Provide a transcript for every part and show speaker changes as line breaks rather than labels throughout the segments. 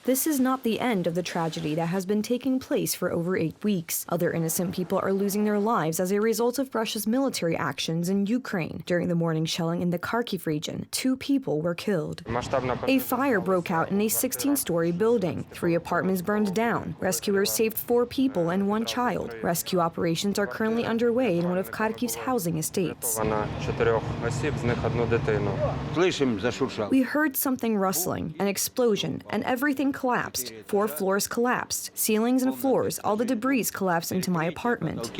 This is not the end of the tragedy that has been taking place for over 8 weeks. Other innocent people are losing their lives as a result of Russia's military actions in Ukraine. During the morning shelling in the Kharkiv region, 2 people were killed. A fire broke out in a 16-story building. 3 apartments burned down. Rescuers saved 4 people and 1 child. Rescue operations are currently underway in one of Kharkiv's housing estates. We heard something rustling, an explosion, and everything collapsed. 4 floors collapsed. Ceilings and floors, all the debris collapsed into my apartment.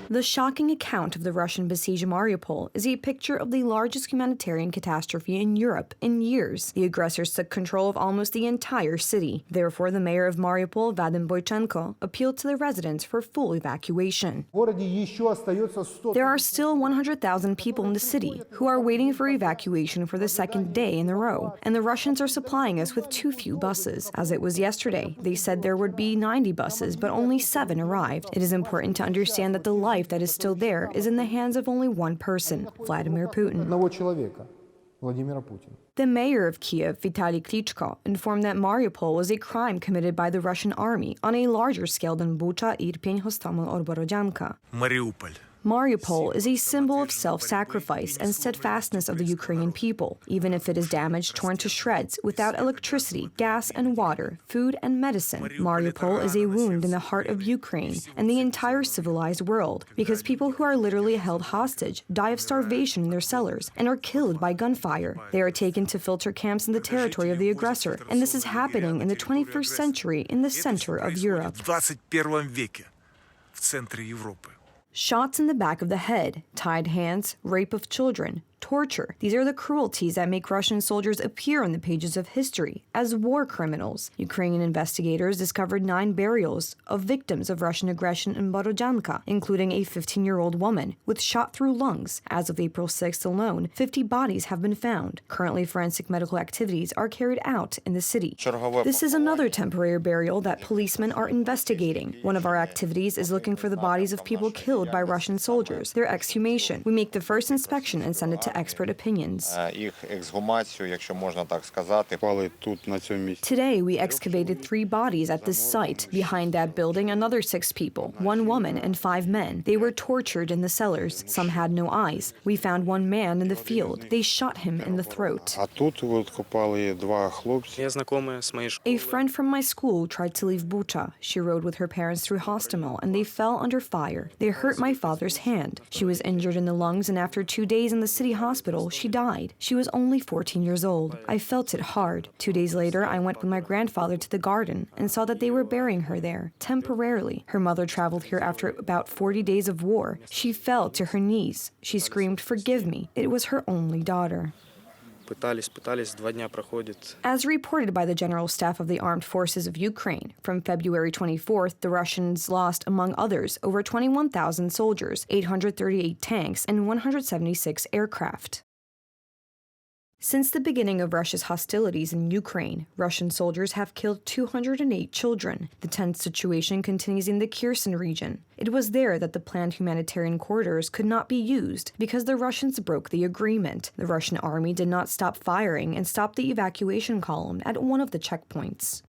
The shocking account of the Russian besiege of Mariupol is a picture of the largest humanitarian catastrophe in Europe in years. The aggressors took control of almost the entire city. Therefore, the mayor of Mariupol, Vadim Boychenko, appealed to the residents for full evacuation. There are still 100,000 people in the city who are waiting for evacuation for the 2nd day in a row, and the Russians are supplying us with too few buses. As it was yesterday, they said there would be 90 buses, but only 7 arrived. It is important to understand that the life that is still there is in the hands of only one person, Vladimir Putin. The mayor of Kiev, Vitaly Klitschko, informed that Mariupol was a crime committed by the Russian army on a larger scale than Bucha, Irpin, Hostomel, or Borodyanka. Mariupol is a symbol of self-sacrifice and steadfastness of the Ukrainian people, even if it is damaged, torn to shreds, without electricity, gas and water, food and medicine. Mariupol is a wound in the heart of Ukraine and the entire civilized world, because people who are literally held hostage die of starvation in their cellars and are killed by gunfire. They are taken to filter camps in the territory of the aggressor, and this is happening in the 21st century in the center of Europe. Shots in the back of the head, tied hands, rape of children, torture. These are the cruelties that make Russian soldiers appear on the pages of history as war criminals. Ukrainian investigators discovered 9 burials of victims of Russian aggression in Borodyanka, including a 15-year-old woman with shot-through lungs. As of April 6th alone, 50 bodies have been found. Currently, forensic medical activities are carried out in the city. This is another temporary burial that policemen are investigating. One of our activities is looking for the bodies of people killed by Russian soldiers, their exhumation. We make the first inspection and send it to expert opinions. Today, we excavated 3 bodies at this site. Behind that building, another 6 people, 1 woman and 5 men. They were tortured in the cellars. Some had no eyes. We found 1 man in the field. They shot him in the throat. A friend from my school tried to leave Bucha. She rode with her parents through Hostomel, and they fell under fire. They hurt my father's hand. She was injured in the lungs, and after 2 days in the city hospital, she died. She was only 14 years old. I felt it hard. 2 days later, I went with my grandfather to the garden and saw that they were burying her there, temporarily. Her mother traveled here after about 40 days of war. She fell to her knees. She screamed, "Forgive me." It was her only daughter. As reported by the General Staff of the Armed Forces of Ukraine, from February 24th, the Russians lost, among others, over 21,000 soldiers, 838 tanks, and 176 aircraft. Since the beginning of Russia's hostilities in Ukraine, Russian soldiers have killed 208 children. The tense situation continues in the Kherson region. It was there that the planned humanitarian corridors could not be used because the Russians broke the agreement. The Russian army did not stop firing and stopped the evacuation column at one of the checkpoints.